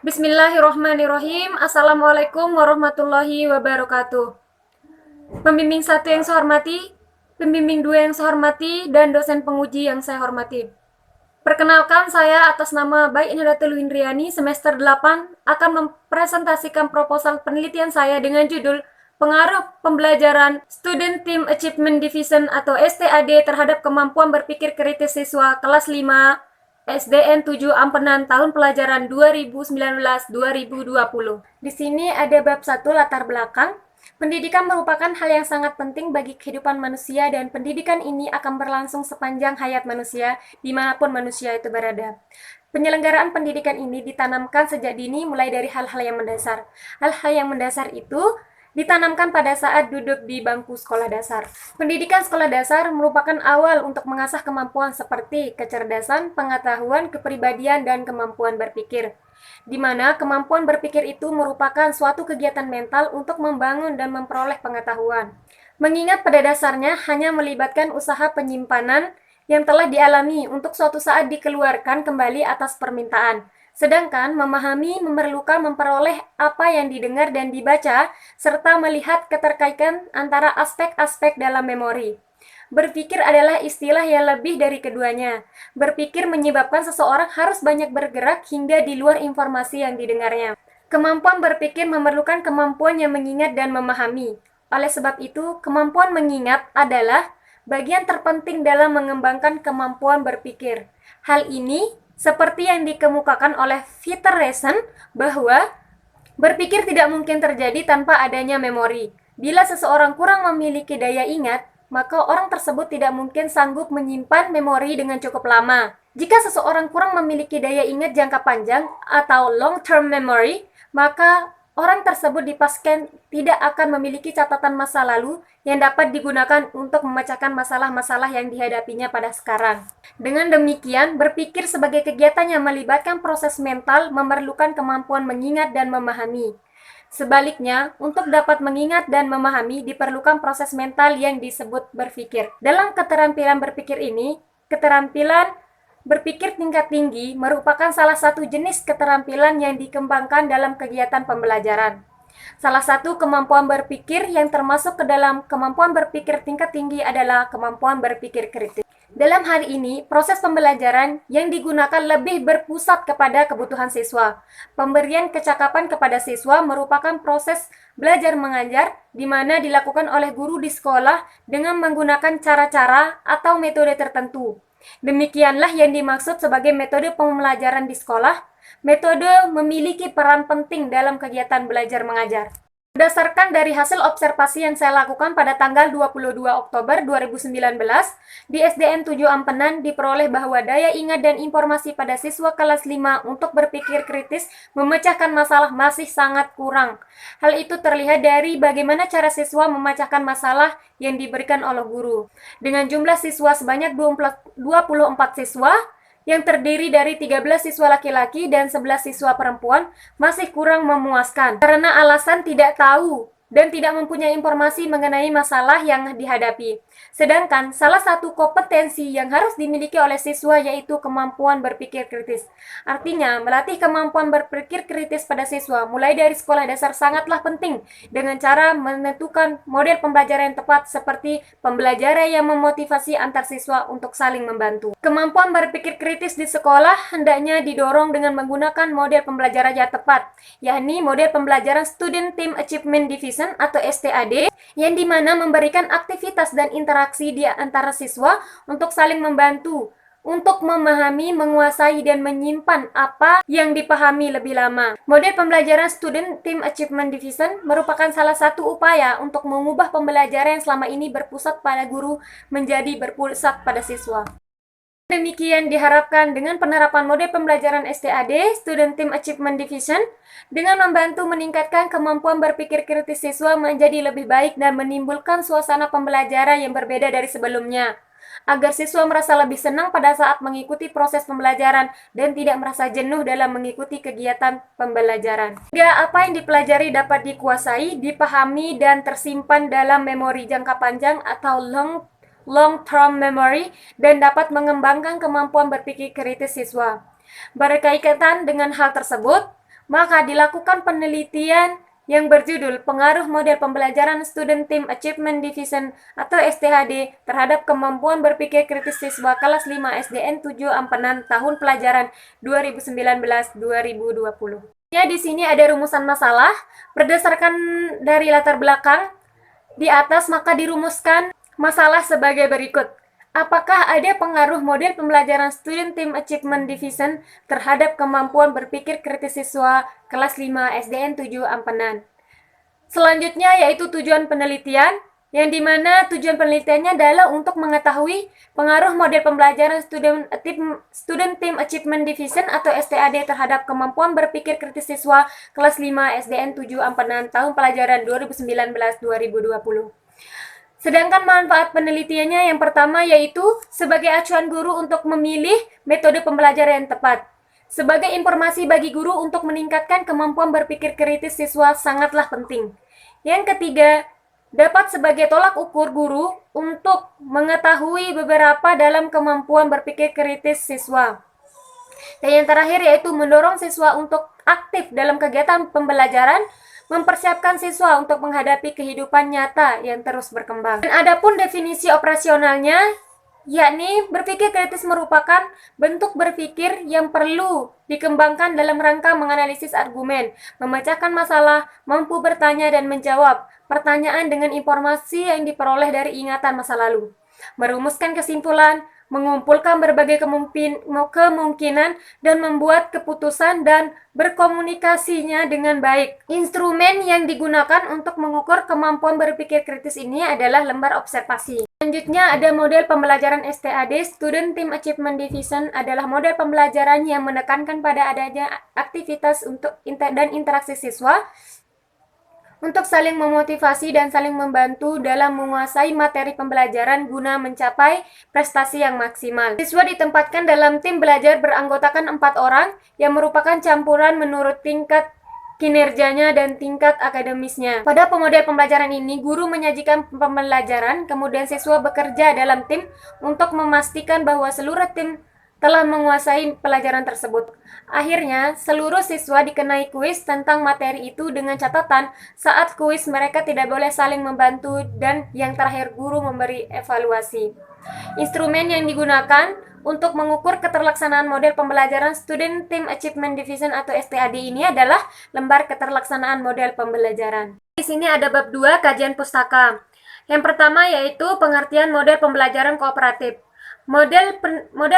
Bismillahirrohmanirrohim. Assalamualaikum warahmatullahi wabarakatuh. Pembimbing satu yang saya hormati, pembimbing dua yang saya hormati, dan dosen penguji yang saya hormati. Perkenalkan, saya atas nama Baik Nahdlatul Windriani semester 8 akan mempresentasikan proposal penelitian saya dengan judul Pengaruh Pembelajaran Student Team Achievement Division atau STAD terhadap kemampuan berpikir kritis siswa kelas 5 SDN 7 Ampenan tahun pelajaran 2019-2020. Di sini ada bab 1 latar belakang. Pendidikan merupakan hal yang sangat penting bagi kehidupan manusia dan pendidikan ini akan berlangsung sepanjang hayat manusia dimanapun manusia itu berada. Penyelenggaraan pendidikan ini ditanamkan sejak dini mulai dari hal-hal yang mendasar. Hal-hal yang mendasar itu ditanamkan pada saat duduk di bangku sekolah dasar. Pendidikan sekolah dasar merupakan awal untuk mengasah kemampuan seperti kecerdasan, pengetahuan, kepribadian, dan kemampuan berpikir. Di mana kemampuan berpikir itu merupakan suatu kegiatan mental untuk membangun dan memperoleh pengetahuan. Mengingat pada dasarnya hanya melibatkan usaha penyimpanan yang telah dialami untuk suatu saat dikeluarkan kembali atas permintaan. Sedangkan memahami memerlukan memperoleh apa yang didengar dan dibaca, serta melihat keterkaitan antara aspek-aspek dalam memori. Berpikir adalah istilah yang lebih dari keduanya. Berpikir menyebabkan seseorang harus banyak bergerak hingga di luar informasi yang didengarnya. Kemampuan berpikir memerlukan kemampuan yang mengingat dan memahami. Oleh sebab itu, kemampuan mengingat adalah bagian terpenting dalam mengembangkan kemampuan berpikir. Hal ini seperti yang dikemukakan oleh Peter Reason bahwa berpikir tidak mungkin terjadi tanpa adanya memori. Bila seseorang kurang memiliki daya ingat, maka orang tersebut tidak mungkin sanggup menyimpan memori dengan cukup lama. Jika seseorang kurang memiliki daya ingat jangka panjang atau long-term memory, maka orang tersebut dipastikan tidak akan memiliki catatan masa lalu yang dapat digunakan untuk memecahkan masalah-masalah yang dihadapinya pada sekarang. Dengan demikian, berpikir sebagai kegiatan yang melibatkan proses mental memerlukan kemampuan mengingat dan memahami. Sebaliknya, untuk dapat mengingat dan memahami diperlukan proses mental yang disebut berpikir. Dalam keterampilan berpikir ini, keterampilan berpikir tingkat tinggi merupakan salah satu jenis keterampilan yang dikembangkan dalam kegiatan pembelajaran. Salah satu kemampuan berpikir yang termasuk ke dalam kemampuan berpikir tingkat tinggi adalah kemampuan berpikir kritis. Dalam hal ini, proses pembelajaran yang digunakan lebih berpusat kepada kebutuhan siswa. Pemberian kecakapan kepada siswa merupakan proses belajar mengajar di mana dilakukan oleh guru di sekolah dengan menggunakan cara-cara atau metode tertentu. Demikianlah yang dimaksud sebagai metode pembelajaran di sekolah. Metode memiliki peran penting dalam kegiatan belajar mengajar. Berdasarkan dari hasil observasi yang saya lakukan pada tanggal 22 Oktober 2019, di SDN 7 Ampenan diperoleh bahwa daya ingat dan informasi pada siswa kelas 5 untuk berpikir kritis memecahkan masalah masih sangat kurang. Hal itu terlihat dari bagaimana cara siswa memecahkan masalah yang diberikan oleh guru. Dengan jumlah siswa sebanyak 24 siswa, yang terdiri dari 13 siswa laki-laki dan 11 siswa perempuan, masih kurang memuaskan karena alasan tidak tahu dan tidak mempunyai informasi mengenai masalah yang dihadapi. Sedangkan salah satu kompetensi yang harus dimiliki oleh siswa yaitu kemampuan berpikir kritis. Artinya, melatih kemampuan berpikir kritis pada siswa mulai dari sekolah dasar sangatlah penting dengan cara menentukan model pembelajaran yang tepat seperti pembelajaran yang memotivasi antar siswa untuk saling membantu. Kemampuan berpikir kritis di sekolah hendaknya didorong dengan menggunakan model pembelajaran yang tepat, yakni model pembelajaran Student Team Achievement Division atau STAD, yang dimana memberikan aktivitas dan interaksi di antara siswa untuk saling membantu, untuk memahami, menguasai, dan menyimpan apa yang dipahami lebih lama. Model pembelajaran Student Team Achievement Division merupakan salah satu upaya untuk mengubah pembelajaran yang selama ini berpusat pada guru menjadi berpusat pada siswa. Demikian diharapkan dengan penerapan model pembelajaran STAD, Student Team Achievement Division, dengan membantu meningkatkan kemampuan berpikir kritis siswa menjadi lebih baik dan menimbulkan suasana pembelajaran yang berbeda dari sebelumnya, agar siswa merasa lebih senang pada saat mengikuti proses pembelajaran dan tidak merasa jenuh dalam mengikuti kegiatan pembelajaran. Sehingga apa yang dipelajari dapat dikuasai, dipahami, dan tersimpan dalam memori jangka panjang atau long-term memory dan dapat mengembangkan kemampuan berpikir kritis siswa. Berkaitan dengan hal tersebut, Maka dilakukan penelitian yang berjudul Pengaruh Model Pembelajaran Student Team Achievement Division atau STHD terhadap kemampuan berpikir kritis siswa kelas 5 SDN 7 Ampenan tahun pelajaran 2019-2020. Ya, di sini ada rumusan masalah berdasarkan dari latar belakang di atas, maka dirumuskan masalah sebagai berikut. Apakah ada pengaruh model pembelajaran Student Team Achievement Division terhadap kemampuan berpikir kritis siswa kelas 5 SDN 7 Ampenan? Selanjutnya yaitu tujuan penelitian, yang dimana tujuan penelitiannya adalah untuk mengetahui pengaruh model pembelajaran Student Team Achievement Division atau STAD terhadap kemampuan berpikir kritis siswa kelas 5 SDN 7 Ampenan tahun pelajaran 2019-2020. Sedangkan manfaat penelitiannya yang pertama yaitu sebagai acuan guru untuk memilih metode pembelajaran yang tepat. Sebagai informasi bagi guru untuk meningkatkan kemampuan berpikir kritis siswa sangatlah penting. Yang ketiga, dapat sebagai tolak ukur guru untuk mengetahui beberapa dalam kemampuan berpikir kritis siswa. Dan yang terakhir yaitu mendorong siswa untuk aktif dalam kegiatan pembelajaran, mempersiapkan siswa untuk menghadapi kehidupan nyata yang terus berkembang. Dan adapun definisi operasionalnya, yakni berpikir kritis merupakan bentuk berpikir yang perlu dikembangkan dalam rangka menganalisis argumen, memecahkan masalah, mampu bertanya dan menjawab pertanyaan dengan informasi yang diperoleh dari ingatan masa lalu, merumuskan kesimpulan, mengumpulkan berbagai kemungkinan dan membuat keputusan dan berkomunikasinya dengan baik. Instrumen yang digunakan untuk mengukur kemampuan berpikir kritis ini adalah lembar observasi. Selanjutnya ada model pembelajaran STAD, Student Team Achievement Division adalah model pembelajaran yang menekankan pada adanya aktivitas dan interaksi siswa untuk saling memotivasi dan saling membantu dalam menguasai materi pembelajaran guna mencapai prestasi yang maksimal. Siswa ditempatkan dalam tim belajar beranggotakan 4 orang yang merupakan campuran menurut tingkat kinerjanya dan tingkat akademisnya. Pada model pembelajaran ini, guru menyajikan pembelajaran, kemudian siswa bekerja dalam tim untuk memastikan bahwa seluruh tim telah menguasai pelajaran tersebut. Akhirnya, seluruh siswa dikenai kuis tentang materi itu dengan catatan saat kuis mereka tidak boleh saling membantu dan yang terakhir guru memberi evaluasi. Instrumen yang digunakan untuk mengukur keterlaksanaan model pembelajaran Student Team Achievement Division atau STAD ini adalah lembar keterlaksanaan model pembelajaran. Di sini ada bab 2 kajian pustaka. Yang pertama yaitu pengertian model pembelajaran kooperatif. Model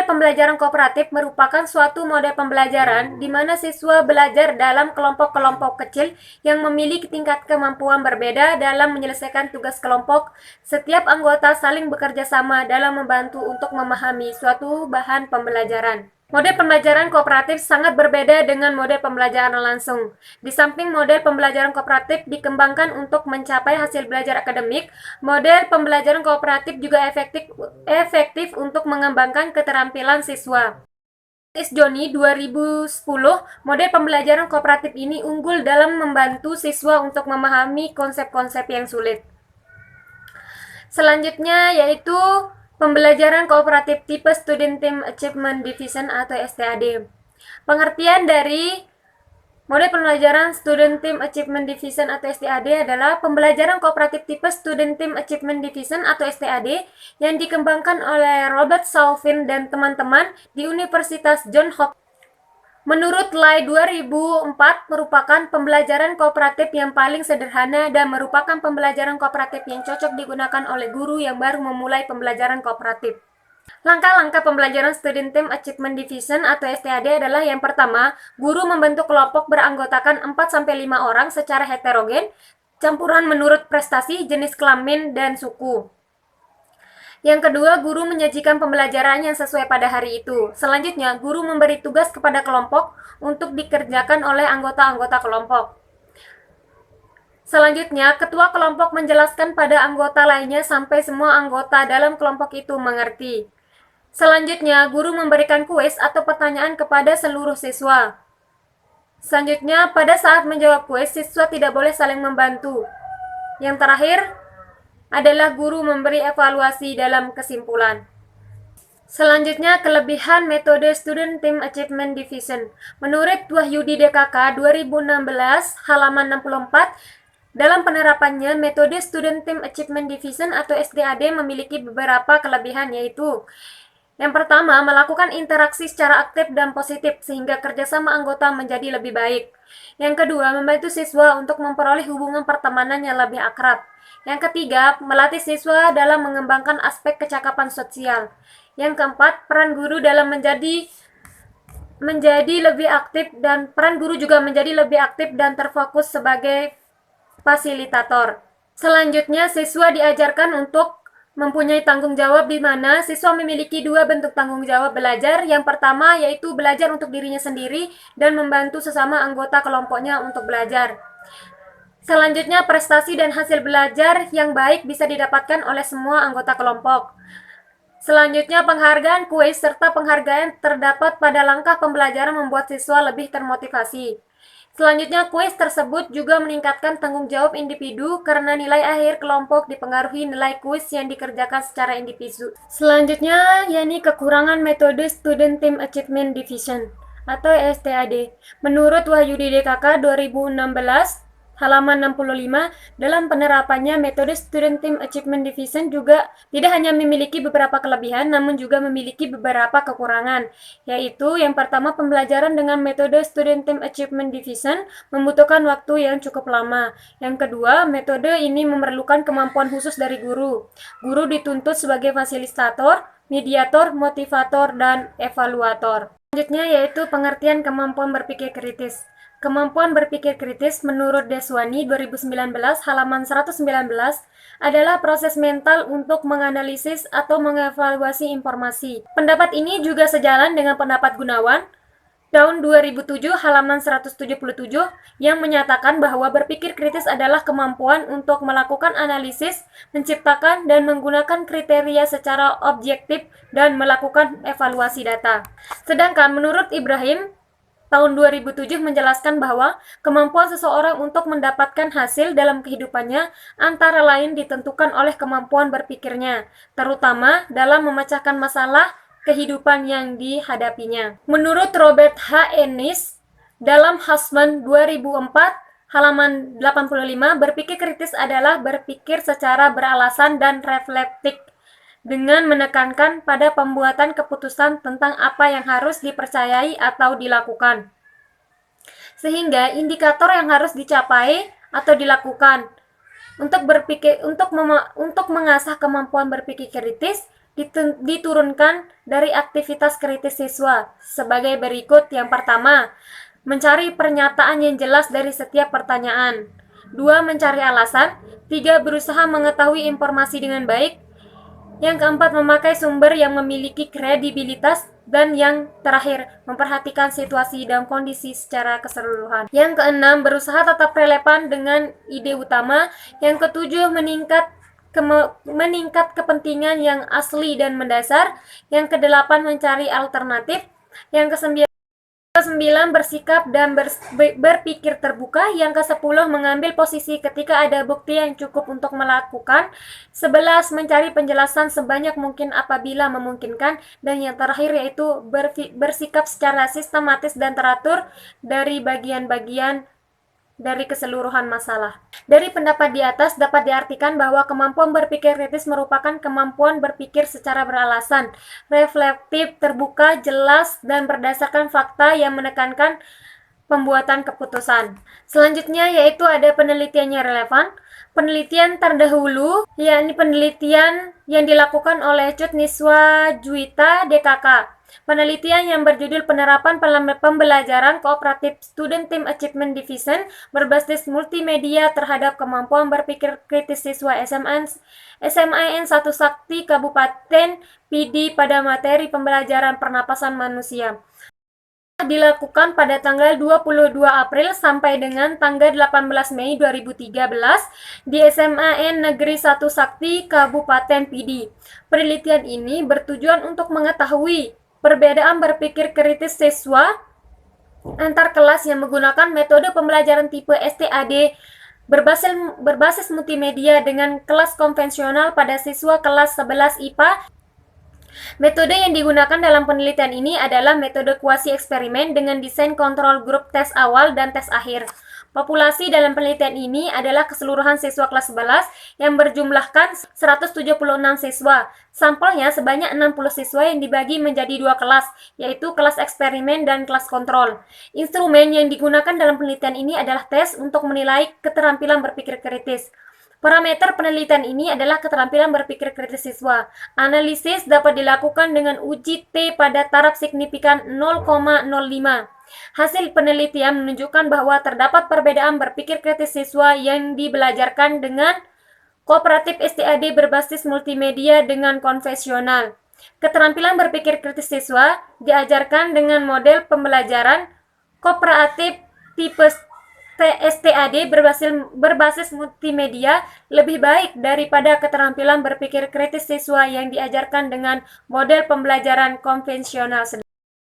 pembelajaran kooperatif merupakan suatu model pembelajaran di mana siswa belajar dalam kelompok-kelompok kecil yang memiliki tingkat kemampuan berbeda dalam menyelesaikan tugas kelompok. Setiap anggota saling bekerja sama dalam membantu untuk memahami suatu bahan pembelajaran. Model pembelajaran kooperatif sangat berbeda dengan model pembelajaran langsung. Di samping model pembelajaran kooperatif dikembangkan untuk mencapai hasil belajar akademik, model pembelajaran kooperatif juga efektif untuk mengembangkan keterampilan siswa. Joni 2010, model pembelajaran kooperatif ini unggul dalam membantu siswa untuk memahami konsep-konsep yang sulit. Selanjutnya yaitu pembelajaran kooperatif tipe Student Team Achievement Division atau STAD. Pengertian dari model pembelajaran Student Team Achievement Division atau STAD adalah pembelajaran kooperatif tipe Student Team Achievement Division atau STAD yang dikembangkan oleh Robert Salvin dan teman-teman di Universitas Johns Hopkins. Menurut Lai 2004, merupakan pembelajaran kooperatif yang paling sederhana dan merupakan pembelajaran kooperatif yang cocok digunakan oleh guru yang baru memulai pembelajaran kooperatif. Langkah-langkah pembelajaran Student Team Achievement Division atau STAD adalah yang pertama, guru membentuk kelompok beranggotakan 4-5 orang secara heterogen, campuran menurut prestasi, jenis kelamin, dan suku. Yang kedua, guru menyajikan pembelajaran yang sesuai pada hari itu. Selanjutnya, guru memberi tugas kepada kelompok untuk dikerjakan oleh anggota-anggota kelompok. Selanjutnya, ketua kelompok menjelaskan pada anggota lainnya sampai semua anggota dalam kelompok itu mengerti. Selanjutnya, guru memberikan kuis atau pertanyaan kepada seluruh siswa. Selanjutnya, pada saat menjawab kuis, siswa tidak boleh saling membantu. Yang terakhir adalah guru memberi evaluasi dalam kesimpulan. Selanjutnya, kelebihan metode Student Team Achievement Division. Menurut Wahyudi DKK 2016 halaman 64, dalam penerapannya, metode Student Team Achievement Division atau STAD memiliki beberapa kelebihan, yaitu yang pertama, melakukan interaksi secara aktif dan positif sehingga kerjasama anggota menjadi lebih baik. Yang kedua, membantu siswa untuk memperoleh hubungan pertemanan yang lebih akrab. Yang ketiga, melatih siswa dalam mengembangkan aspek kecakapan sosial. Yang keempat, peran guru dalam menjadi lebih aktif, dan peran guru juga menjadi lebih aktif dan terfokus sebagai fasilitator. Selanjutnya, siswa diajarkan untuk mempunyai tanggung jawab, di mana siswa memiliki dua bentuk tanggung jawab belajar. Yang pertama yaitu belajar untuk dirinya sendiri dan membantu sesama anggota kelompoknya untuk belajar. Selanjutnya, prestasi dan hasil belajar yang baik bisa didapatkan oleh semua anggota kelompok. Selanjutnya, penghargaan kuis serta penghargaan terdapat pada langkah pembelajaran membuat siswa lebih termotivasi. Selanjutnya, kuis tersebut juga meningkatkan tanggung jawab individu karena nilai akhir kelompok dipengaruhi nilai kuis yang dikerjakan secara individu. Selanjutnya, yakni kekurangan metode Student Team Achievement Division atau STAD. Menurut Wahyudi DKK 2016 halaman 65, dalam penerapannya metode Student Team Achievement Division juga tidak hanya memiliki beberapa kelebihan, namun juga memiliki beberapa kekurangan, yaitu yang pertama, pembelajaran dengan metode Student Team Achievement Division membutuhkan waktu yang cukup lama. Yang kedua, metode ini memerlukan kemampuan khusus dari guru. Guru dituntut sebagai fasilitator, mediator, motivator, dan evaluator. Selanjutnya yaitu pengertian kemampuan berpikir kritis. Kemampuan berpikir kritis menurut Deswani 2019 halaman 119 adalah proses mental untuk menganalisis atau mengevaluasi informasi. Pendapat ini juga sejalan dengan pendapat Gunawan tahun 2007 halaman 177 yang menyatakan bahwa berpikir kritis adalah kemampuan untuk melakukan analisis, menciptakan dan menggunakan kriteria secara objektif dan melakukan evaluasi data. Sedangkan menurut Ibrahim tahun 2007 menjelaskan bahwa kemampuan seseorang untuk mendapatkan hasil dalam kehidupannya antara lain ditentukan oleh kemampuan berpikirnya, terutama dalam memecahkan masalah kehidupan yang dihadapinya. Menurut Robert H. Ennis, dalam Hussman 2004, halaman 85, berpikir kritis adalah berpikir secara beralasan dan reflektif, dengan menekankan pada pembuatan keputusan tentang apa yang harus dipercayai atau dilakukan, sehingga indikator yang harus dicapai atau dilakukan untuk mengasah kemampuan berpikir kritis diturunkan dari aktivitas kritis siswa sebagai berikut. Yang pertama, mencari pernyataan yang jelas dari setiap pertanyaan. 2. Mencari alasan. 3. Berusaha mengetahui informasi dengan baik. Yang keempat, memakai sumber yang memiliki kredibilitas. Dan yang terakhir, memperhatikan situasi dan kondisi secara keseluruhan. Yang keenam, berusaha tetap relevan dengan ide utama. Yang ketujuh, meningkat kepentingan yang asli dan mendasar. Yang kedelapan, mencari alternatif. Yang kesembilan, bersikap dan berpikir terbuka. Yang kesepuluh, mengambil posisi ketika ada bukti yang cukup untuk melakukan. 11, mencari penjelasan sebanyak mungkin apabila memungkinkan. Dan yang terakhir yaitu bersikap secara sistematis dan teratur dari bagian-bagian dari keseluruhan masalah. Dari pendapat di atas dapat diartikan bahwa kemampuan berpikir kritis merupakan kemampuan berpikir secara beralasan, reflektif, terbuka, jelas, dan berdasarkan fakta yang menekankan pembuatan keputusan. Selanjutnya yaitu ada penelitiannya relevan. Penelitian terdahulu, yakni penelitian yang dilakukan oleh Cutniswa Juwita DKK. Penelitian yang berjudul Penerapan Pembelajaran Kooperatif Student Team Achievement Division berbasis multimedia terhadap kemampuan berpikir kritis siswa SMAN 1 Sakti Kabupaten PD pada materi pembelajaran pernapasan manusia. Dilakukan pada tanggal 22 April sampai dengan tanggal 18 Mei 2013 di SMAN Negeri 1 Sakti Kabupaten PD. Penelitian ini bertujuan untuk mengetahui perbedaan berpikir kritis siswa antar kelas yang menggunakan metode pembelajaran tipe STAD berbasis multimedia dengan kelas konvensional pada siswa kelas 11 IPA Metode yang digunakan dalam penelitian ini adalah metode kuasi eksperimen dengan desain kontrol grup tes awal dan tes akhir. Populasi dalam penelitian ini adalah keseluruhan siswa kelas 11 yang berjumlahkan 176 siswa. Sampelnya sebanyak 60 siswa yang dibagi menjadi dua kelas, yaitu kelas eksperimen dan kelas kontrol. Instrumen yang digunakan dalam penelitian ini adalah tes untuk menilai keterampilan berpikir kritis. Parameter penelitian ini adalah keterampilan berpikir kritis siswa. Analisis dapat dilakukan dengan uji T pada taraf signifikan 0,05. Hasil penelitian menunjukkan bahwa terdapat perbedaan berpikir kritis siswa yang dibelajarkan dengan kooperatif STAD berbasis multimedia dengan konvensional. Keterampilan berpikir kritis siswa diajarkan dengan model pembelajaran kooperatif tipe STAD berbasis multimedia lebih baik daripada keterampilan berpikir kritis siswa yang diajarkan dengan model pembelajaran konvensional.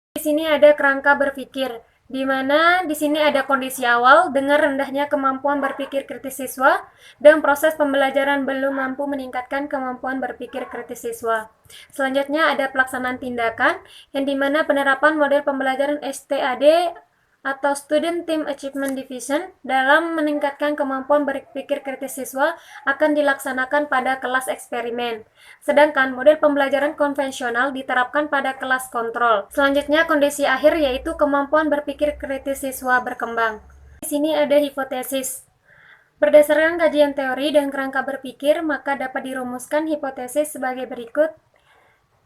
Di sini ada kerangka berpikir, di mana di sini ada kondisi awal dengan rendahnya kemampuan berpikir kritis siswa dan proses pembelajaran belum mampu meningkatkan kemampuan berpikir kritis siswa. Selanjutnya ada pelaksanaan tindakan, yang di mana penerapan model pembelajaran STAD atau Student Team Achievement Division dalam meningkatkan kemampuan berpikir kritis siswa akan dilaksanakan pada kelas eksperimen. Sedangkan model pembelajaran konvensional diterapkan pada kelas kontrol. Selanjutnya kondisi akhir yaitu kemampuan berpikir kritis siswa berkembang. Di sini ada hipotesis. Berdasarkan kajian teori dan kerangka berpikir, maka dapat dirumuskan hipotesis sebagai berikut.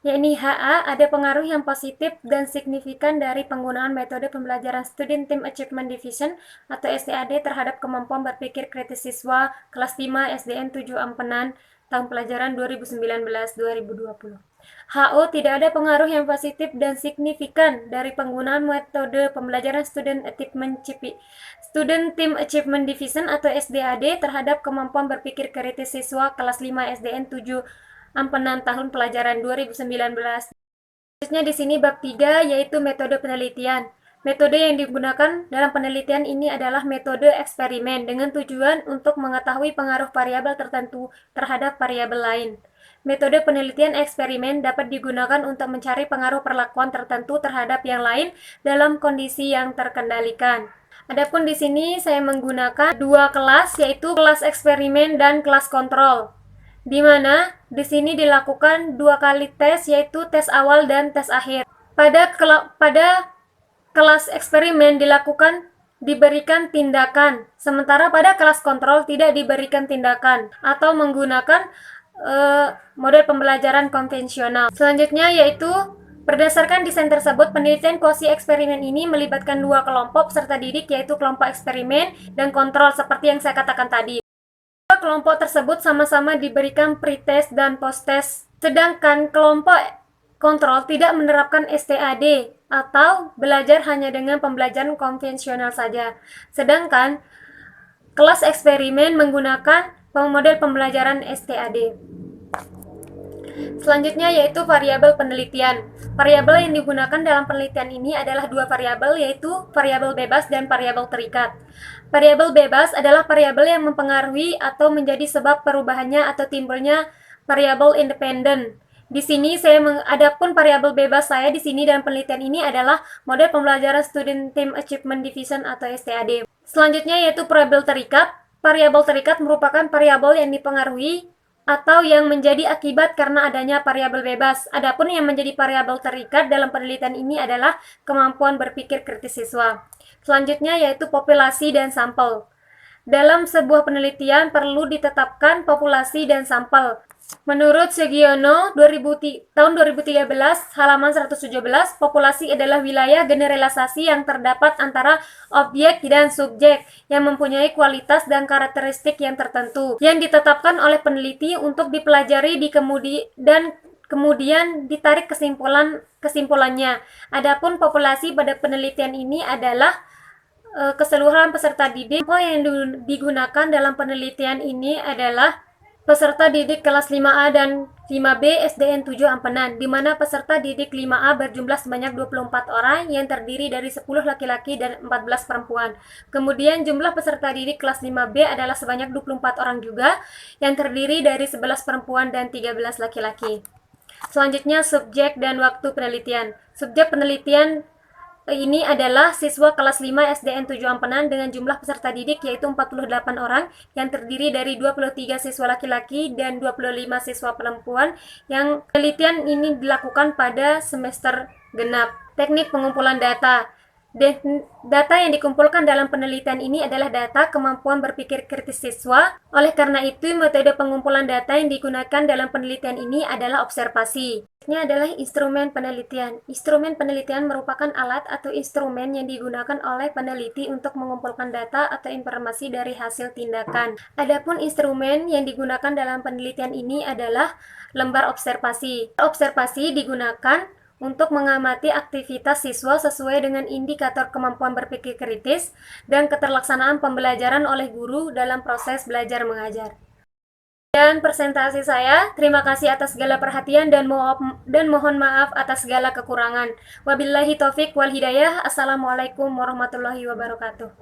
Yakni HA, ada pengaruh yang positif dan signifikan dari penggunaan metode pembelajaran Student Team Achievement Division atau STAD terhadap kemampuan berpikir kritis siswa kelas 5 SDN 7 Ampenan tahun pelajaran 2019-2020. HO, tidak ada pengaruh yang positif dan signifikan dari penggunaan metode pembelajaran Student Team Achievement Division atau SDAD terhadap kemampuan berpikir kritis siswa kelas 5 SDN 7 Ampenan tahun pelajaran 2019. Selanjutnya di sini bab 3 yaitu metode penelitian. Metode yang digunakan dalam penelitian ini adalah metode eksperimen dengan tujuan untuk mengetahui pengaruh variabel tertentu terhadap variabel lain. Metode penelitian eksperimen dapat digunakan untuk mencari pengaruh perlakuan tertentu terhadap yang lain dalam kondisi yang terkendalikan. Adapun di sini saya menggunakan dua kelas, yaitu kelas eksperimen dan kelas kontrol, di mana di sini dilakukan dua kali tes, yaitu tes awal dan tes akhir. Pada kelas eksperimen diberikan tindakan, sementara pada kelas kontrol tidak diberikan tindakan atau menggunakan model pembelajaran konvensional. Selanjutnya yaitu berdasarkan desain tersebut, penelitian kuasi eksperimen ini melibatkan dua kelompok peserta didik, yaitu kelompok eksperimen dan kontrol seperti yang saya katakan tadi. Kelompok tersebut sama-sama diberikan pretest dan posttest, sedangkan kelompok kontrol tidak menerapkan STAD atau belajar hanya dengan pembelajaran konvensional saja. Sedangkan kelas eksperimen menggunakan model pembelajaran STAD. Selanjutnya yaitu variabel penelitian. Variabel yang digunakan dalam penelitian ini adalah dua variabel, yaitu variabel bebas dan variabel terikat. Variabel bebas adalah variabel yang mempengaruhi atau menjadi sebab perubahannya atau timbulnya variabel independen. Di sini adapun variabel bebas saya di sini dalam penelitian ini adalah model pembelajaran Student Team Achievement Division atau STAD. Selanjutnya yaitu variabel terikat. Variabel terikat merupakan variabel yang dipengaruhi atau yang menjadi akibat karena adanya variabel bebas. Adapun yang menjadi variabel terikat dalam penelitian ini adalah kemampuan berpikir kritis siswa. Selanjutnya yaitu populasi dan sampel. Dalam sebuah penelitian perlu ditetapkan populasi dan sampel. Menurut Sugiono tahun 2013 halaman 117, populasi adalah wilayah generalisasi yang terdapat antara objek dan subjek yang mempunyai kualitas dan karakteristik yang tertentu yang ditetapkan oleh peneliti untuk dipelajari dan kemudian ditarik kesimpulannya. Adapun populasi pada penelitian ini adalah keseluruhan peserta didik. Yang digunakan dalam penelitian ini adalah peserta didik kelas 5A dan 5B SDN 7 Ampenan, di mana peserta didik 5A berjumlah sebanyak 24 orang yang terdiri dari 10 laki-laki dan 14 perempuan. Kemudian jumlah peserta didik kelas 5B adalah sebanyak 24 orang juga yang terdiri dari 11 perempuan dan 13 laki-laki. Selanjutnya, subjek dan waktu penelitian. Subjek penelitian ini adalah siswa kelas 5 SDN 7 Ampenan dengan jumlah peserta didik yaitu 48 orang yang terdiri dari 23 siswa laki-laki dan 25 siswa perempuan yang penelitian ini dilakukan pada semester genap. Teknik pengumpulan data. Data yang dikumpulkan dalam penelitian ini adalah data kemampuan berpikir kritis siswa. Oleh karena itu, metode pengumpulan data yang digunakan dalam penelitian ini adalah observasi. Ini adalah instrumen penelitian. Instrumen penelitian merupakan alat atau instrumen yang digunakan oleh peneliti untuk mengumpulkan data atau informasi dari hasil tindakan. Adapun instrumen yang digunakan dalam penelitian ini adalah lembar observasi. Observasi digunakan untuk mengamati aktivitas siswa sesuai dengan indikator kemampuan berpikir kritis dan keterlaksanaan pembelajaran oleh guru dalam proses belajar mengajar. Dan presentasi saya, terima kasih atas segala perhatian dan mohon maaf atas segala kekurangan. Wabillahi taufik wal hidayah. Assalamualaikum warahmatullahi wabarakatuh.